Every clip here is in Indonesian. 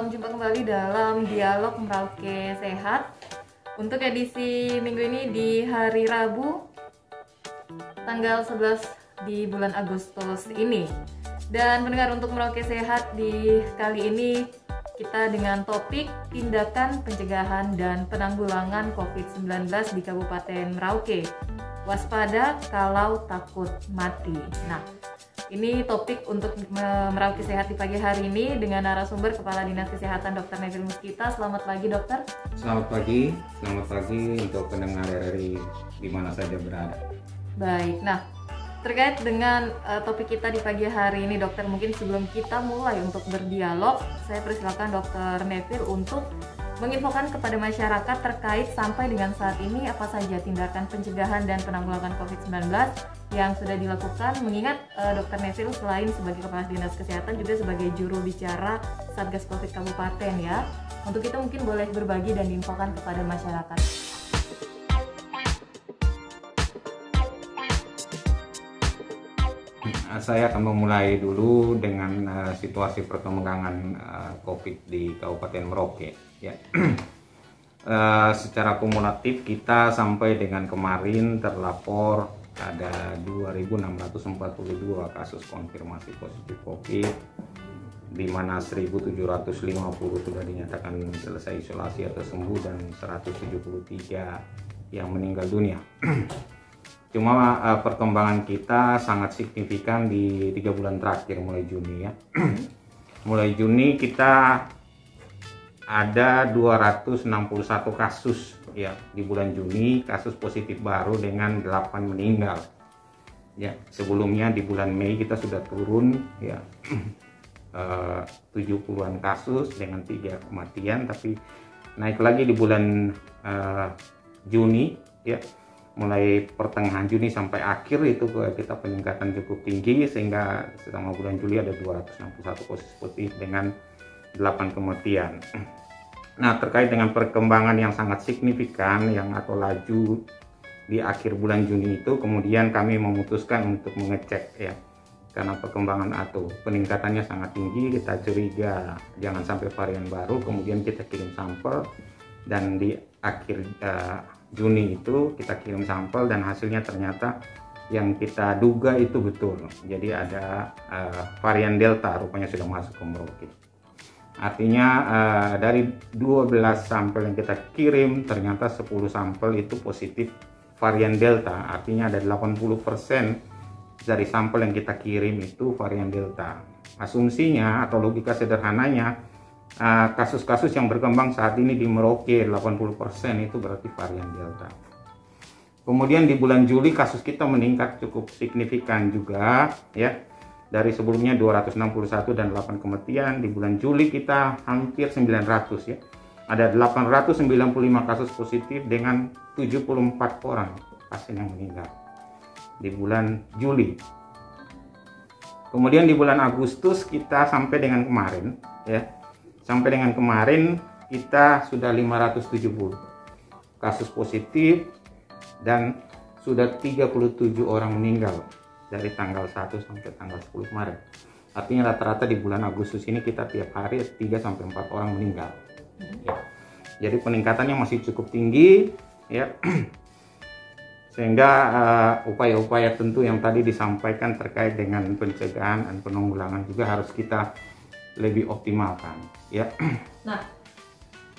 jumpa kembali dalam Dialog Merauke Sehat. Untuk edisi minggu ini di hari Rabu tanggal 11 di bulan Agustus ini. Dan pendengar, untuk Merauke Sehat di kali ini kita dengan topik tindakan pencegahan dan penanggulangan COVID-19 di Kabupaten Merauke. Waspada kalau takut mati. Nah, ini topik untuk Merauke Sehat di pagi hari ini dengan narasumber Kepala Dinas Kesehatan Dr. Neville Muskita. Selamat pagi, dokter. Selamat pagi untuk pendengar RRI di mana saja berada. Baik, nah terkait dengan topik kita di pagi hari ini, dokter, mungkin sebelum kita mulai untuk berdialog, saya persilakan Dr. Neville untuk menginfokan kepada masyarakat terkait sampai dengan saat ini apa saja tindakan pencegahan dan penanggulangan COVID-19 yang sudah dilakukan, mengingat Dr. Neville selain sebagai Kepala Dinas Kesehatan juga sebagai juru bicara Satgas Covid Kabupaten ya. Untuk itu mungkin boleh berbagi dan diinfokan kepada masyarakat. Saya akan memulai dulu dengan situasi perkembangan COVID di Kabupaten Merauke. Ya. Secara kumulatif kita sampai dengan kemarin terlapor ada 2.642 kasus konfirmasi positif COVID, di mana 1.750 sudah dinyatakan selesai isolasi atau sembuh dan 173 yang meninggal dunia. Cuma perkembangan kita sangat signifikan di 3 bulan terakhir mulai Juni ya. Mulai Juni kita ada 261 kasus ya di bulan Juni, kasus positif baru dengan 8 meninggal. Ya, sebelumnya di bulan Mei kita sudah turun ya 70-an kasus dengan 3 kematian, tapi naik lagi di bulan Juni ya. Mulai pertengahan Juni sampai akhir itu kita peningkatan cukup tinggi, sehingga selama bulan Juli ada 261 kasus positif dengan 8 kematian. Nah, terkait dengan perkembangan yang sangat signifikan yang atau laju di akhir bulan Juni itu, kemudian kami memutuskan untuk mengecek ya, karena perkembangan atau peningkatannya sangat tinggi, kita curiga jangan sampai varian baru, kemudian kita kirim sampel, dan di akhir Juni itu kita kirim sampel dan hasilnya ternyata yang kita duga itu betul. Jadi ada varian Delta rupanya sudah masuk ke Merauke. Artinya dari 12 sampel yang kita kirim ternyata 10 sampel itu positif varian Delta. Artinya ada 80% dari sampel yang kita kirim itu varian Delta. Asumsinya atau logika sederhananya, kasus-kasus yang berkembang saat ini di Merauke 80% itu berarti varian Delta. Kemudian di bulan Juli kasus kita meningkat cukup signifikan juga ya. Dari sebelumnya 261 dan 8 kematian, di bulan Juli kita hampir 900 ya. Ada 895 kasus positif dengan 74 orang pasien yang meninggal di bulan Juli. Kemudian di bulan Agustus kita sampai dengan kemarin ya. Sampai dengan kemarin kita sudah 570 kasus positif dan sudah 37 orang meninggal dari tanggal 1 sampai tanggal 10 Maret. Artinya rata-rata di bulan Agustus ini kita tiap hari 3-4 orang meninggal. Ya. Jadi peningkatannya masih cukup tinggi ya. Sehingga upaya-upaya tentu yang tadi disampaikan terkait dengan pencegahan dan penanggulangan juga harus kita lebih optimalkan ya. Nah,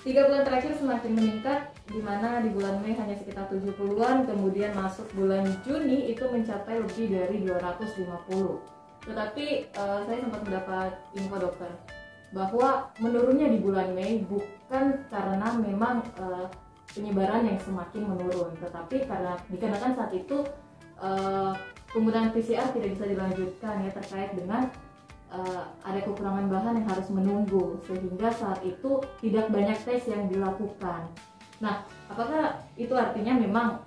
3 bulan terakhir semakin meningkat, di mana di bulan Mei hanya sekitar 70-an, kemudian masuk bulan Juni itu mencapai lebih dari 250. Tetapi saya sempat mendapat info, dokter, bahwa menurunnya di bulan Mei bukan karena memang penyebaran yang semakin menurun, tetapi dikarenakan saat itu penggunaan PCR tidak bisa dilanjutkan ya, terkait dengan ada kekurangan bahan yang harus menunggu, sehingga saat itu tidak banyak tes yang dilakukan. Nah, apakah itu artinya memang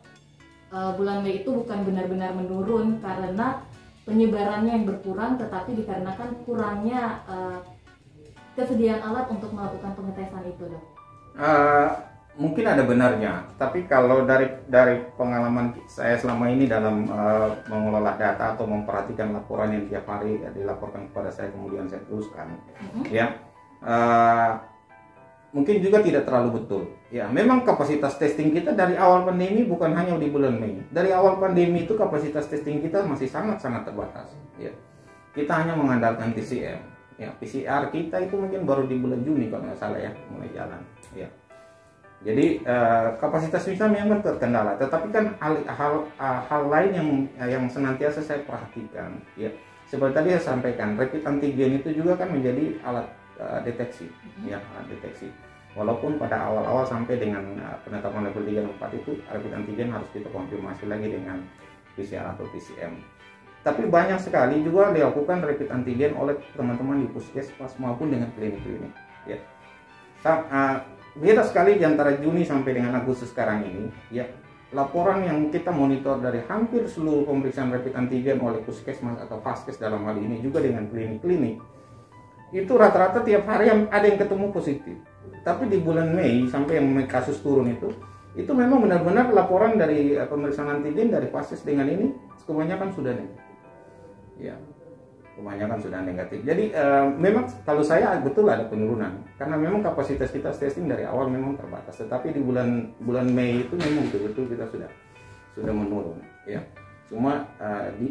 bulan Mei itu bukan benar-benar menurun karena penyebarannya yang berkurang, tetapi dikarenakan kurangnya kesediaan alat untuk melakukan pengetesan itu, dok? Mungkin ada benarnya, tapi kalau dari pengalaman saya selama ini dalam mengelola data atau memperhatikan laporan yang tiap hari dilaporkan kepada saya kemudian saya teruskan, ya mungkin juga tidak terlalu betul. Ya, memang kapasitas testing kita dari awal pandemi bukan hanya di bulan Mei. Dari awal pandemi itu kapasitas testing kita masih sangat-sangat terbatas. Ya, kita hanya mengandalkan TCM. Ya, PCR kita itu mungkin baru di bulan Juni kalau nggak salah ya mulai jalan. Ya, jadi kapasitas kita memang terkendala. Tetapi kan hal lain yang senantiasa saya perhatikan. Ya, seperti tadi saya sampaikan, rapid antigen itu juga kan menjadi alat deteksi, ya, alat deteksi. Walaupun pada awal-awal sampai dengan penetapan level 3 dan 4 itu rapid antigen harus kita konfirmasi lagi dengan PCR atau TCM. Tapi banyak sekali juga dilakukan rapid antigen oleh teman-teman di puskesmas maupun dengan klinik-klinik. Ya, beda sekali di antara Juni sampai dengan Agustus sekarang ini. Ya, laporan yang kita monitor dari hampir seluruh pemeriksaan rapid antigen oleh puskesmas atau vaskes dalam hal ini juga dengan klinik-klinik, itu rata-rata tiap hari ada yang ketemu positif. Tapi di bulan Mei sampai yang kasus turun itu memang benar-benar laporan dari pemeriksaan antigen dari vaskes dengan ini kebanyakan sudah negatif. Ya, kebanyakan sudah negatif. Jadi memang kalau saya betul ada penurunan karena memang kapasitas kita testing dari awal memang terbatas. Tetapi di bulan Mei itu memang betul-betul kita sudah menurun. Ya, cuma di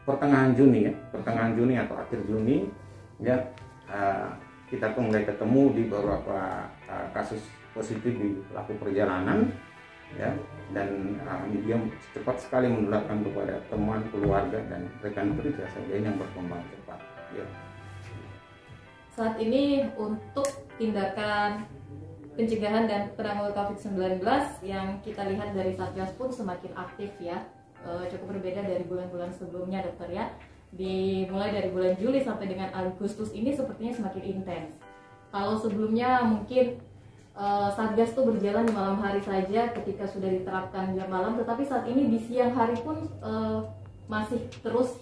pertengahan Juni atau akhir Juni ya kita tuh mulai ketemu di beberapa kasus positif di pelaku perjalanan. Ya, dan dia cepat sekali menularkan kepada teman, keluarga dan rekan kerja sehingga yang berkembang cepat. Ya. Saat ini untuk tindakan pencegahan dan penanggulangan COVID-19 yang kita lihat dari Satgas pun semakin aktif ya, cukup berbeda dari bulan-bulan sebelumnya dokter ya. Mulai dari bulan Juli sampai dengan Agustus ini sepertinya semakin intens. Kalau sebelumnya mungkin Satgas tuh berjalan di malam hari saja ketika sudah diterapkan jam malam, tetapi saat ini di siang hari pun masih terus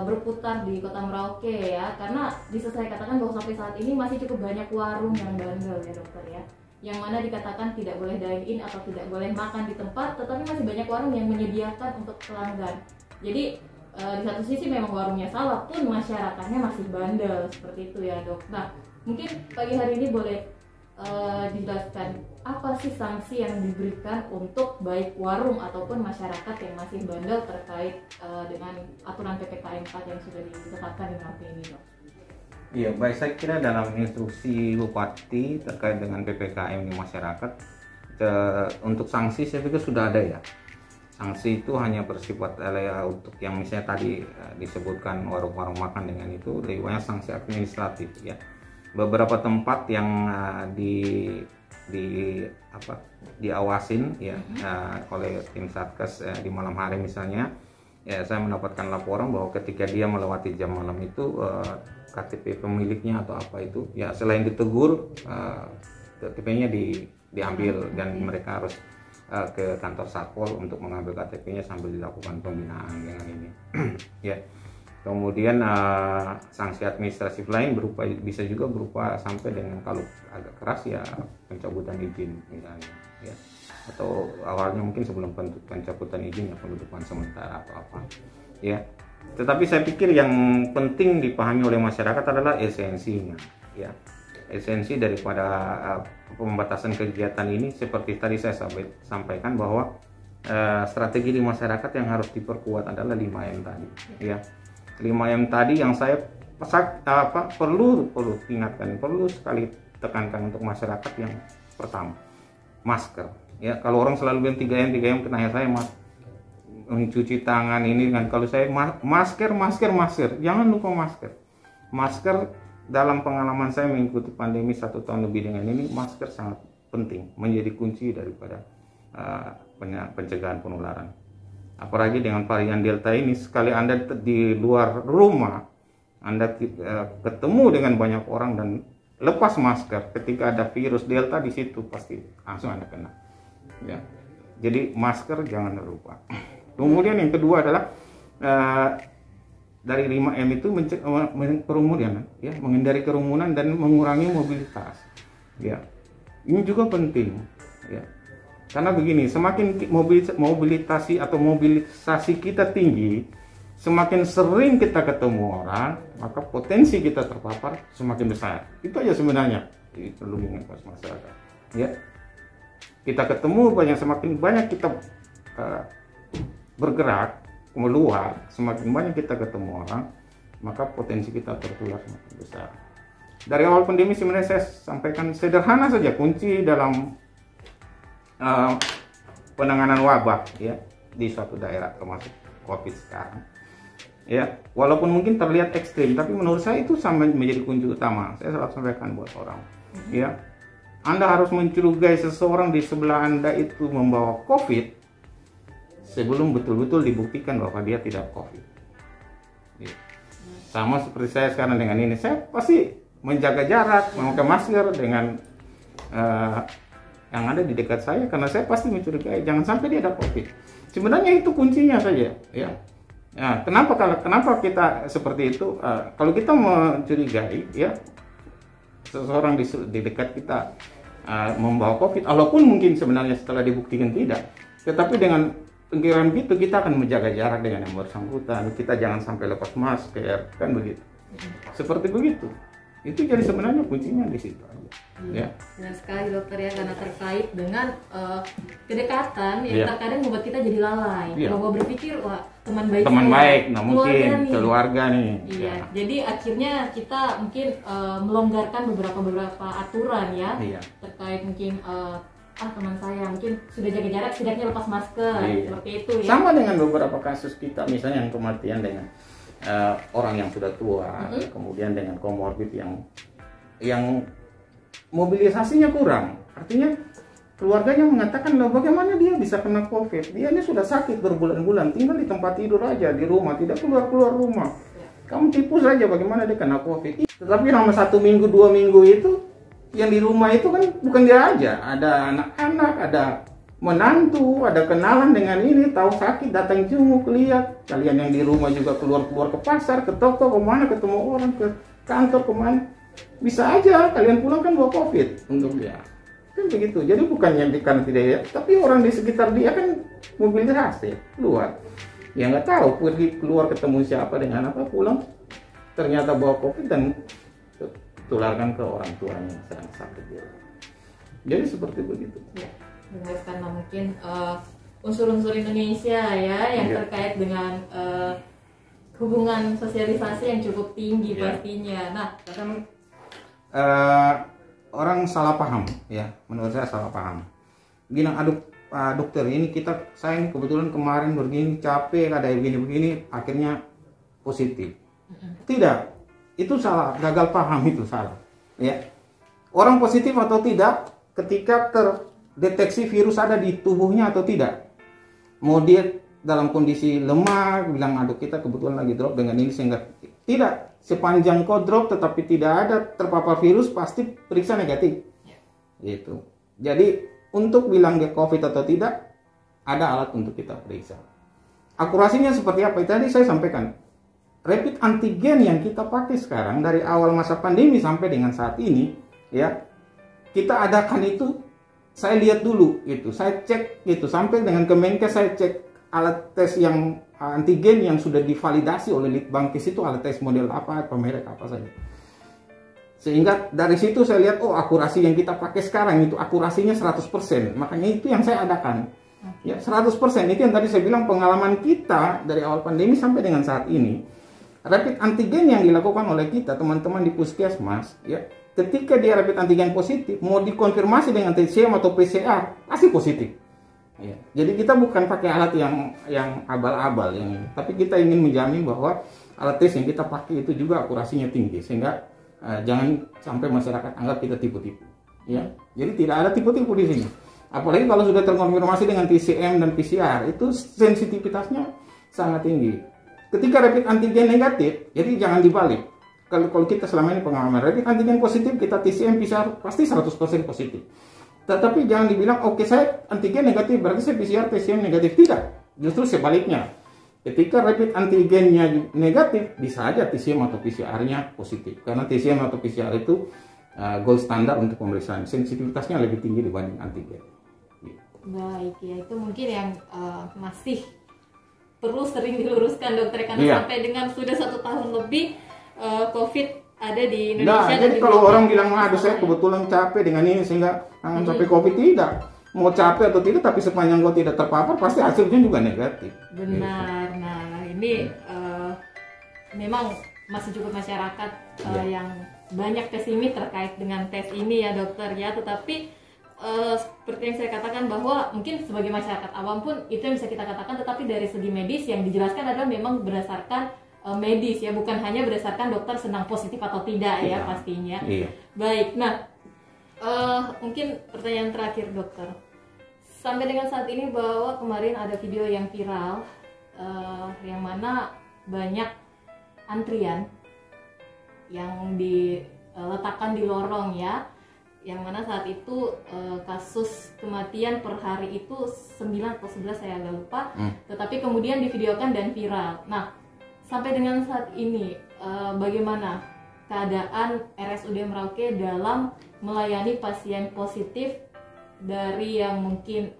berputar di Kota Merauke ya, karena bisa saya katakan bahwa sampai saat ini masih cukup banyak warung yang bandel ya dokter ya, yang mana dikatakan tidak boleh dine in atau tidak boleh makan di tempat, tetapi masih banyak warung yang menyediakan untuk pelanggan. Jadi di satu sisi memang warungnya salah pun masyarakatnya masih bandel seperti itu ya dok. Nah mungkin pagi hari ini boleh dijelaskan apa sih sanksi yang diberikan untuk baik warung ataupun masyarakat yang masih bandel terkait dengan aturan PPKM 4 yang sudah ditetapkan di Merauke ini dok? Iya, baik, saya kira dalam instruksi Bupati terkait dengan PPKM di masyarakat untuk sanksi saya pikir sudah ada ya. Sanksi itu hanya bersifat untuk yang misalnya tadi disebutkan warung-warung makan dengan itu lebih banyak sanksi administratif ya. Beberapa tempat yang diawasin ya oleh tim Satgas di malam hari misalnya ya, saya mendapatkan laporan bahwa ketika dia melewati jam malam itu KTP pemiliknya atau apa itu ya selain ditegur KTP-nya diambil dan mereka harus ke kantor Satpol untuk mengambil KTP-nya sambil dilakukan pembinaan dengan ini ya. Kemudian sanksi administratif lain bisa juga berupa sampai dengan kalau agak keras ya pencabutan izin misalnya ya, atau awalnya mungkin sebelum pencabutan izin ya penutupan sementara atau apa ya. Tetapi saya pikir yang penting dipahami oleh masyarakat adalah esensinya ya, esensi daripada pembatasan kegiatan ini seperti tadi saya sampaikan bahwa strategi di masyarakat yang harus diperkuat adalah 5M tadi ya. 5M tadi yang saya perlu ingatkan, perlu sekali tekankan untuk masyarakat. Yang pertama, masker ya. Kalau orang selalu bilang 3M kenanya saya mencuci tangan ini kan, kalau saya masker, jangan lupa masker. Dalam pengalaman saya mengikuti pandemi 1 tahun lebih dengan ini, masker sangat penting, menjadi kunci daripada pencegahan penularan. Apalagi dengan varian Delta ini, sekali Anda di luar rumah, Anda ketemu dengan banyak orang dan lepas masker, ketika ada virus Delta di situ pasti langsung Anda kena. Ya. Jadi masker jangan lupa. Kemudian yang kedua adalah dari 5M itu menghindari kerumunan dan mengurangi mobilitas. Ya. Ini juga penting. Ya. Karena begini, semakin mobilisasi kita tinggi, semakin sering kita ketemu orang, maka potensi kita terpapar semakin besar. Itu aja sebenarnya perlu diingat masyarakat. Ya, kita ketemu semakin banyak kita bergerak keluar, semakin banyak kita ketemu orang, maka potensi kita tertular semakin besar. Dari awal pandemi sebenarnya saya sampaikan sederhana saja kunci dalam penanganan wabah ya di suatu daerah termasuk COVID sekarang. Ya, walaupun mungkin terlihat ekstrim, tapi menurut saya itu sama menjadi kunci utama. Saya selalu sampaikan buat orang. Ya, Anda harus mencurigai seseorang di sebelah Anda itu membawa COVID sebelum betul-betul dibuktikan bahwa dia tidak COVID. Ya. Sama seperti saya sekarang dengan ini, saya pasti menjaga jarak, memakai masker dengan yang ada di dekat saya, karena saya pasti mencurigai jangan sampai dia ada COVID. Sebenarnya itu kuncinya saja. Ya. Nah, kenapa kita seperti itu? Kalau kita mencurigai, ya seseorang di dekat kita membawa COVID, walaupun mungkin sebenarnya setelah dibuktikan tidak, tetapi dengan pikiran gitu kita akan menjaga jarak dengan yang bersangkutan. Kita jangan sampai lepas masker, kan begitu? Seperti begitu. Itu jadi sebenarnya kuncinya di situ aja. Ya. Benar sekali dokter ya, karena terkait dengan kedekatan yang terkadang membuat kita jadi lalai. Bahwa berpikir wah teman baik, nah mungkin keluarga nih. Iya. Ya. Jadi akhirnya kita mungkin melonggarkan beberapa aturan ya terkait mungkin teman saya mungkin sudah jaga jarak, setidaknya lepas masker seperti itu ya. Sama dengan beberapa kasus kita misalnya yang kematian dengan orang yang sudah tua, kemudian dengan komorbid yang mobilisasinya kurang. Artinya keluarganya mengatakan, loh bagaimana dia bisa kena COVID? Dia ini sudah sakit berbulan-bulan, tinggal di tempat tidur aja di rumah, tidak keluar rumah. Kamu tipu saja bagaimana dia kena COVID. Tetapi selama 1 minggu 2 minggu itu yang di rumah itu kan bukan dia aja, ada anak-anak, ada menantu, ada kenalan dengan ini, tahu sakit datang jenguk, lihat. Kalian yang di rumah juga keluar ke pasar, ke toko, kemana, ketemu orang, ke kantor, kemana. Bisa aja kalian pulang kan bawa COVID untuk dia. Kan begitu. Jadi bukannya karena tidak ya, tapi orang di sekitar dia kan mobilisasi keluar. Ya nggak tahu pergi keluar ketemu siapa dengan apa, pulang ternyata bawa COVID dan tularkan ke orang tuanya yang sedang sakit dia. Jadi seperti begitu. Ya. Benar, karena mungkin unsur-unsur Indonesia ya yang terkait dengan hubungan sosialisasi yang cukup tinggi pastinya. Nah, kan orang salah paham ya, menurut saya salah paham. Bilang aduh Pak dokter ini saya ini kebetulan kemarin begini capek ada begini akhirnya positif. Tidak, itu salah, gagal paham itu salah. Ya, orang positif atau tidak ketika deteksi virus ada di tubuhnya atau tidak. Mau dia dalam kondisi lemah, bilang aduh kita kebetulan lagi drop dengan ini sehingga tidak. Sepanjang kau drop tetapi tidak ada terpapar virus, pasti periksa negatif. Gitu. Jadi untuk bilang dia COVID atau tidak, ada alat untuk kita periksa. Akurasinya seperti apa? Tadi saya sampaikan. Rapid antigen yang kita pakai sekarang dari awal masa pandemi sampai dengan saat ini, ya kita adakan itu. Saya lihat dulu itu, saya cek itu sampai dengan Kemenkes, saya cek alat tes yang antigen yang sudah divalidasi oleh Litbangkes itu alat tes model apa, merek apa saja. Sehingga dari situ saya lihat akurasi yang kita pakai sekarang itu akurasinya 100%. Makanya itu yang saya adakan. Ya, 100%. Itu yang tadi saya bilang pengalaman kita dari awal pandemi sampai dengan saat ini. Rapid antigen yang dilakukan oleh kita teman-teman di puskesmas, ya. Ketika dia rapid antigen positif, mau dikonfirmasi dengan TCM atau PCR, pasti positif. Ya. Jadi kita bukan pakai alat yang abal-abal yang ini, tapi kita ingin menjamin bahwa alat tes yang kita pakai itu juga akurasinya tinggi, sehingga jangan sampai masyarakat anggap kita tipu-tipu. Ya. Jadi tidak ada tipu-tipu di sini. Apalagi kalau sudah terkonfirmasi dengan TCM dan PCR, itu sensitivitasnya sangat tinggi. Ketika rapid antigen negatif, jadi jangan dibalik. Kalau kita selama ini pengalaman rapid antigen positif, kita TCM PCR pasti 100% positif. Tetapi jangan dibilang oke, saya antigen negatif berarti saya PCR TCM negatif. Tidak, justru sebaliknya. Ketika rapid antigennya negatif, bisa aja TCM atau PCR-nya positif. Karena TCM atau PCR itu gold standar untuk pemeriksaan. Sensitivitasnya lebih tinggi dibanding antigen. Baik, ya itu mungkin yang masih perlu sering diluruskan dokter, karena sampai dengan sudah 1 tahun lebih COVID ada di Nah, Indonesia. Dan jadi di kalau luar orang negeri. bilang, aduh saya kebetulan capek dengan ini sehingga sampai COVID, tidak. Mau capek atau tidak, tapi sepanjang kau tidak terpapar, pasti hasilnya juga negatif. Benar. Nah, ini memang masih cukup masyarakat yang banyak pesimis terkait dengan tes ini ya dokter ya. Tetapi seperti yang saya katakan bahwa mungkin sebagai masyarakat awam pun itu yang bisa kita katakan, tetapi dari segi medis yang dijelaskan adalah memang berdasarkan medis ya, bukan hanya berdasarkan dokter senang positif atau tidak ya pastinya. Iya. Baik, nah mungkin pertanyaan terakhir dokter. Sampai dengan saat ini bahwa kemarin ada video yang viral yang mana banyak antrian yang diletakkan di lorong ya, yang mana saat itu kasus kematian per hari itu 9 atau 11 saya agak lupa, tetapi kemudian divideokan dan viral. Nah, sampai dengan saat ini bagaimana keadaan RSUD Merauke dalam melayani pasien positif dari yang mungkin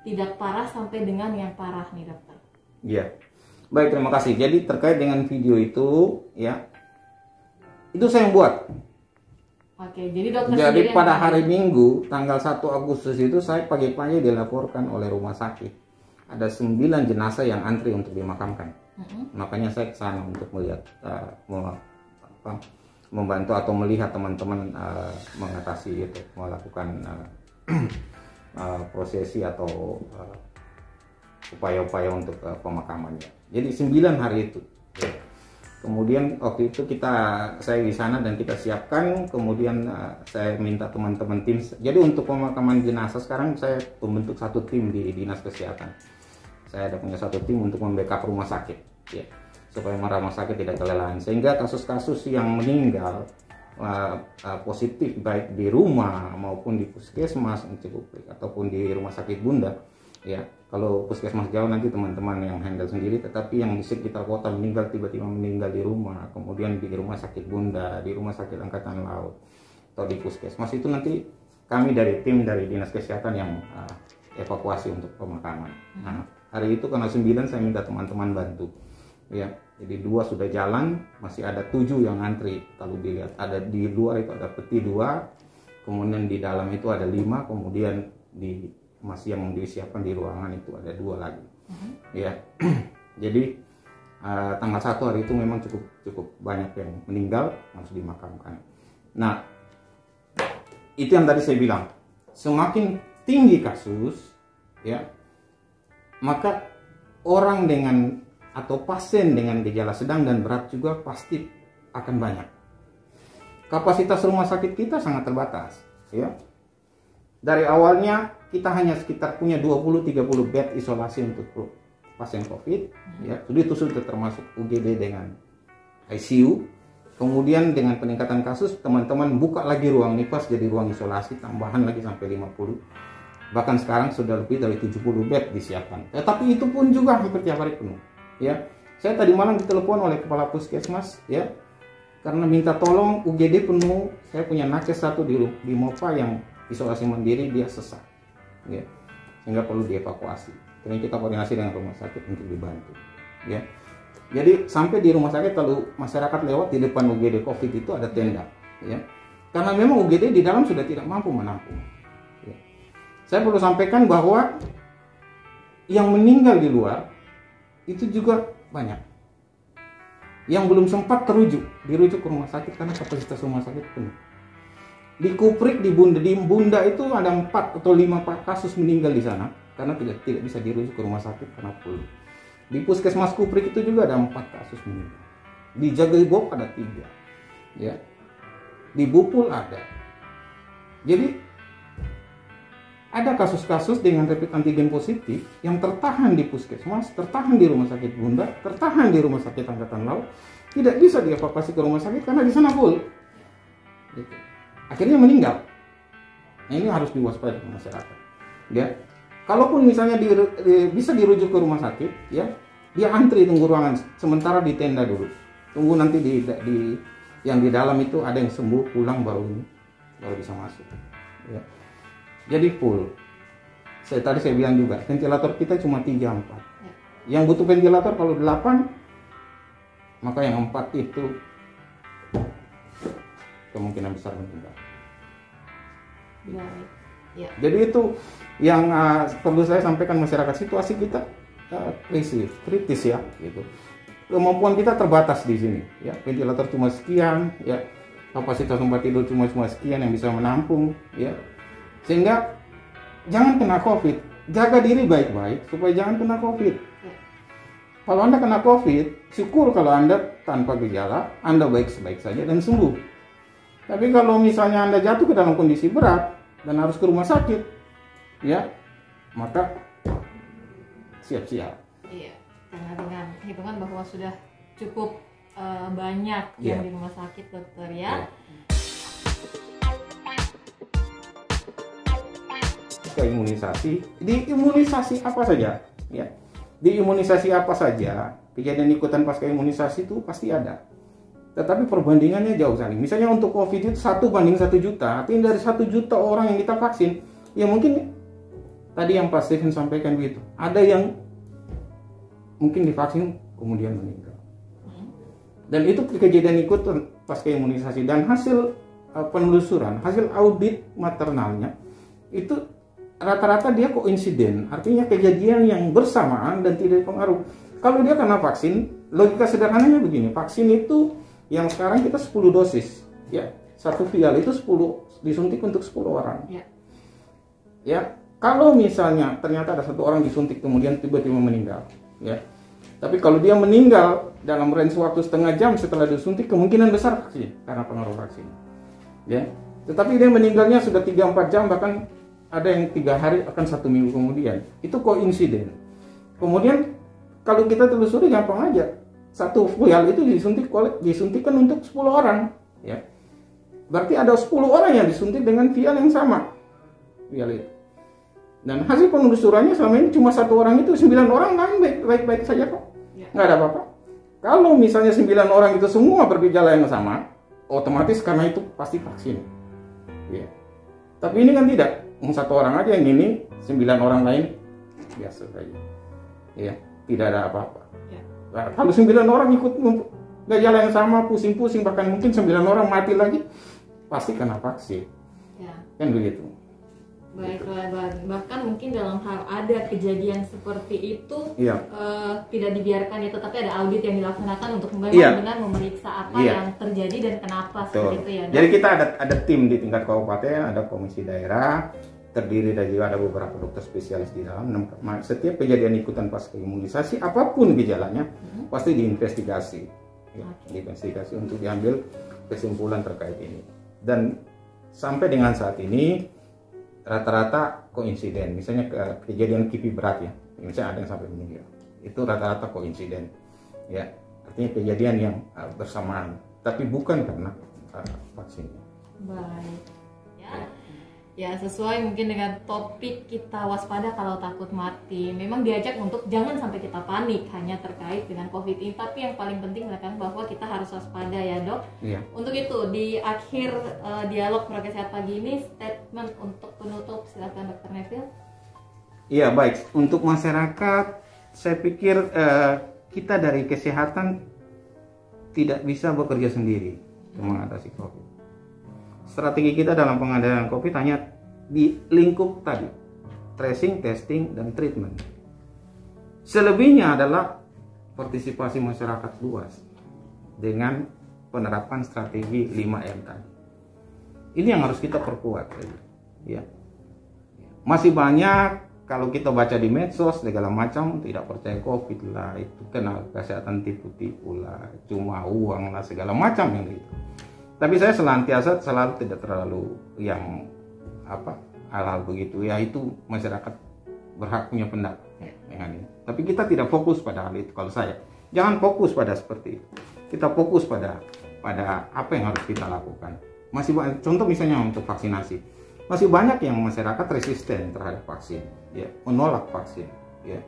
tidak parah sampai dengan yang parah nih dokter? Iya. Baik, terima kasih. Jadi terkait dengan video itu ya, itu saya yang buat. Oke, jadi dokter Jadi sendiri pada yang hari Minggu tanggal 1 Agustus itu saya pagi-pagi dilaporkan oleh rumah sakit ada 9 jenazah yang antri untuk dimakamkan. Makanya saya ke sana untuk melihat membantu atau melihat teman-teman mengatasi itu, melakukan prosesi atau upaya-upaya untuk pemakamannya. Jadi 9 hari itu. Kemudian waktu itu saya di sana dan kita siapkan. Kemudian saya minta teman-teman tim. Jadi untuk pemakaman jenazah sekarang saya membentuk satu tim di Dinas Kesehatan. Saya ada punya satu tim untuk membackup rumah sakit, ya, supaya rumah sakit tidak kelelahan. Sehingga kasus-kasus yang meninggal positif baik di rumah maupun di puskesmas ataupun di rumah sakit Bunda, ya. Kalau puskesmas jauh nanti teman-teman yang handle sendiri, tetapi yang di sekitar kota meninggal, tiba-tiba meninggal di rumah, kemudian di rumah sakit Bunda, di rumah sakit Angkatan Laut, atau di puskesmas, itu nanti kami dari tim dari Dinas Kesehatan yang evakuasi untuk pemakaman. Nah, hari itu karena 9 saya minta teman-teman bantu, ya. Jadi 2 sudah jalan, masih ada 7 yang antri. Kalau dilihat ada di luar itu ada peti 2, kemudian di dalam itu ada 5, kemudian masih yang disiapkan di ruangan itu ada 2 lagi, ya. Jadi tanggal 1 hari itu memang cukup banyak yang meninggal harus dimakamkan. Nah, itu yang tadi saya bilang, semakin tinggi kasus, ya, maka orang dengan atau pasien dengan gejala sedang dan berat juga pasti akan banyak. Kapasitas rumah sakit kita sangat terbatas, ya. Dari awalnya kita hanya sekitar punya 20-30 bed isolasi untuk pasien COVID, ya. Itu sudah termasuk UGD dengan ICU. Kemudian dengan peningkatan kasus, teman-teman buka lagi ruang nifas jadi ruang isolasi tambahan lagi sampai 50. Bahkan sekarang sudah lebih dari 70 bed disiapkan. Tetapi itu pun juga hampir tiap hari penuh, ya. Saya tadi malam ditelepon oleh kepala puskesmas, ya, karena minta tolong UGD penuh. Saya punya nakes satu di Mopa yang isolasi mandiri, dia sesak, ya, sehingga perlu dievakuasi. Jadi kita koordinasi dengan rumah sakit untuk dibantu, ya. Jadi sampai di rumah sakit kalau masyarakat lewat di depan UGD COVID itu ada tenda, ya, karena memang UGD di dalam sudah tidak mampu menampung, ya. Saya perlu sampaikan bahwa yang meninggal di luar itu juga banyak, yang belum sempat dirujuk ke rumah sakit karena kapasitas rumah sakit penuh. Di Kuprik, di Bunda itu ada 4 atau 5 kasus meninggal di sana karena tidak bisa dirujuk ke rumah sakit karena full. Di Puskesmas Kuprik itu juga ada 4 kasus meninggal. Di Jagaibob ada 3, ya. Di Bupul ada. Jadi ada kasus-kasus dengan rapid antigen positif yang tertahan di puskesmas, tertahan di rumah sakit Bunda, tertahan di rumah sakit Angkatan Laut, tidak bisa dievakuasi ke rumah sakit karena di sana full, gitu. Akhirnya meninggal. Nah, ini harus diwaspadai masyarakat, ya. Kalaupun misalnya bisa dirujuk ke rumah sakit, ya, dia antri tunggu ruangan sementara di tenda dulu, tunggu nanti yang di dalam itu ada yang sembuh pulang baru bisa masuk, ya. Jadi full. Tadi saya bilang juga ventilator kita cuma 3-4, yang butuh ventilator kalau 8, maka yang 4 itu kemungkinan besar meninggal. Baik. Ya. Jadi itu yang perlu saya sampaikan masyarakat, situasi kita kritis ya, gitu. Kemampuan kita terbatas di sini, ya. Ventilator cuma sekian, ya. Kapasitas tempat tidur cuma sekian yang bisa menampung, ya. Sehingga jangan kena COVID, jaga diri baik-baik supaya jangan kena COVID. Ya. Kalau Anda kena COVID, syukur kalau Anda tanpa gejala, Anda baik-baik saja dan sembuh. Tapi kalau misalnya Anda jatuh ke dalam kondisi berat dan harus ke rumah sakit, ya, maka siap-siap. Iya, karena dengan hitungan bahwa sudah cukup banyak Iya. yang di rumah sakit, dokter ya. Ke imunisasi, di imunisasi apa saja, ya, di imunisasi apa saja, kejadian ikutan pasca imunisasi itu pasti ada. Tetapi perbandingannya jauh sekali. Misalnya untuk COVID itu 1 banding 1 juta, artinya dari 1 juta orang yang kita vaksin, ya mungkin tadi yang Pak Stephen sampaikan begitu, ada yang mungkin divaksin kemudian meninggal. Dan itu kejadian ikutan pasca imunisasi, dan hasil penelusuran, hasil audit maternalnya itu rata-rata dia koinsiden, artinya kejadian yang bersamaan dan tidak pengaruh. Kalau dia kena vaksin, logika sederhananya begini, vaksin itu yang sekarang kita 10 dosis, ya, 1 vial itu 10 disuntik untuk 10 orang. Ya. Ya, kalau misalnya ternyata ada 1 orang disuntik kemudian tiba-tiba meninggal, ya. Tapi kalau dia meninggal dalam range waktu setengah jam setelah disuntik, kemungkinan besar vaksin karena pengaruh vaksin. Ya. Tetapi dia meninggalnya sudah 3-4 jam, bahkan ada yang 3 hari, akan 1 minggu kemudian. Itu koinsiden. Kemudian kalau kita telusuri gampang aja. 1 vial itu disuntikkan untuk 10 orang, ya. Berarti ada 10 orang yang disuntik dengan vial yang sama. Vial itu. Dan hasil penelusurannya selama ini cuma 1 orang itu, 9 orang lain baik-baik saja kok. Ya. Nggak ada apa-apa. Kalau misalnya 9 orang itu semua bergejala yang sama, otomatis karena itu pasti vaksin. Ya. Tapi ini kan tidak. 1 orang aja yang ini, 9 orang lain biasa saja. Ya, tidak ada apa-apa. Ya. Nah, kalau 9 orang ikut gejala yang sama, pusing-pusing, bahkan mungkin 9 orang mati lagi, pasti kena vaksin. Ya. Kan begitu. Baiklah, bahkan mungkin dalam hal ada kejadian seperti itu, Iya. tidak dibiarkan ya, tetapi ada audit yang dilaksanakan untuk Iya. benar-benar memeriksa apa Iya. yang terjadi dan kenapa Betul. seperti itu ya, Dok? Jadi kita ada tim di tingkat kabupaten, ada komisi daerah, terdiri dari juga ada beberapa dokter spesialis di dalam. Setiap kejadian ikutan pasca imunisasi, apapun gejalanya, pasti diinvestigasi, ya, diinvestigasi untuk diambil kesimpulan terkait ini. Dan sampai dengan saat ini rata-rata koinsiden. Misalnya kejadian kipi berat ya, misalnya ada yang sampai meninggal, itu rata-rata koinsiden, ya, artinya kejadian yang bersamaan, tapi bukan karena vaksinnya. Baik. Ya, sesuai mungkin dengan topik kita waspada kalau takut mati. Memang diajak untuk jangan sampai kita panik hanya terkait dengan COVID ini, tapi yang paling penting adalah bahwa kita harus waspada ya, Dok. Iya. Untuk itu di akhir dialog Prokes Sehat pagi ini, statement untuk penutup silakan Dr. Neville. Iya, baik. Untuk masyarakat, saya pikir kita dari kesehatan tidak bisa bekerja sendiri untuk mengatasi COVID. Strategi kita dalam pengendalian COVID hanya di lingkup tadi, tracing, testing, dan treatment. Selebihnya adalah partisipasi masyarakat luas dengan penerapan strategi 5M tadi. Ini yang harus kita perkuat, ya. Masih banyak kalau kita baca di medsos segala macam, tidak percaya COVID lah, itu kena kesehatan tipu-tipu lah, cuma uang lah, segala macam yang itu. Tapi saya senantiasa selalu tidak terlalu yang hal-hal begitu, ya, itu masyarakat berhak punya pendapat dengan ini. Tapi kita tidak fokus pada hal itu. Kalau saya, jangan fokus pada seperti itu. Kita fokus pada apa yang harus kita lakukan. Masih banyak, contoh misalnya untuk vaksinasi, masih banyak yang masyarakat resisten terhadap vaksin, ya, menolak vaksin, ya,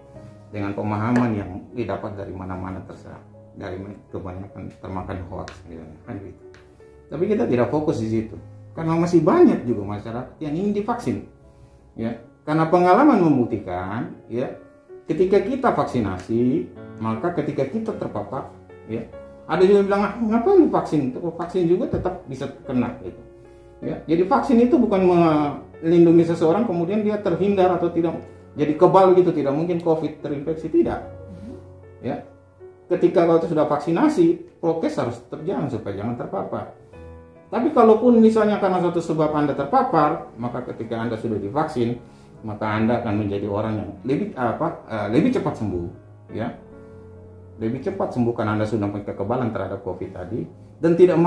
dengan pemahaman yang didapat dari mana-mana terserah, dari kebanyakan termakan hoax, kan gitu. Tapi kita tidak fokus di situ, karena masih banyak juga masyarakat yang ingin divaksin, ya. Karena pengalaman membuktikan, ya, ketika kita vaksinasi, maka ketika kita terpapar, ya, Ada juga bilang, ah, ngapain lu vaksin? Vaksin juga tetap bisa kena gitu. Ya, jadi vaksin itu bukan melindungi seseorang kemudian dia terhindar atau tidak jadi kebal gitu, tidak mungkin COVID terinfeksi, tidak. Ya, ketika kalau sudah vaksinasi, prokes harus terjalan supaya jangan terpapar. Tapi kalaupun misalnya karena suatu sebab Anda terpapar, maka ketika Anda sudah divaksin, maka Anda akan menjadi orang yang lebih cepat sembuh, ya. Lebih cepat sembuh karena Anda sudah punya kekebalan terhadap COVID tadi, dan tidak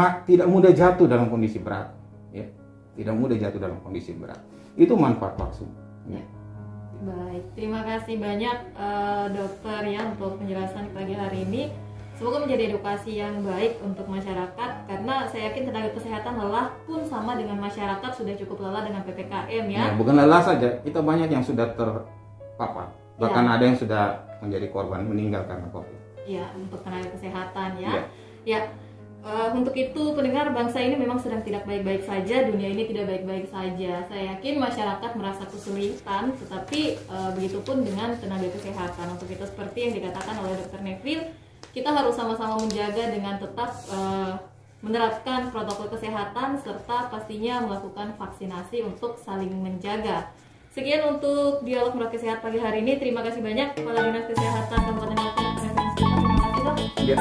mudah jatuh dalam kondisi berat, ya. Tidak mudah jatuh dalam kondisi berat. Itu manfaat vaksin. Ya. Baik, terima kasih banyak dokter ya untuk penjelasan pagi hari ini. Semoga menjadi edukasi yang baik untuk masyarakat, karena saya yakin tenaga kesehatan lelah pun sama dengan masyarakat, sudah cukup lelah dengan PPKM ya. Ya, bukan lelah saja, kita banyak yang sudah terpapar, bahkan ada yang sudah menjadi korban meninggal karena COVID. Iya, untuk tenaga kesehatan ya. Ya, untuk itu pendengar, bangsa ini memang sedang tidak baik-baik saja, dunia ini tidak baik-baik saja. Saya yakin masyarakat merasa kesulitan, tetapi begitupun dengan tenaga kesehatan. Untuk itu seperti yang dikatakan oleh Dr. Neville, kita harus sama-sama menjaga dengan tetap menerapkan protokol kesehatan serta pastinya melakukan vaksinasi untuk saling menjaga. Sekian untuk dialog Merawat Sehat pagi hari ini. Terima kasih banyak Kepala Dinas Kesehatan Kabupaten Banten. Terima kasih, Dok. Ya.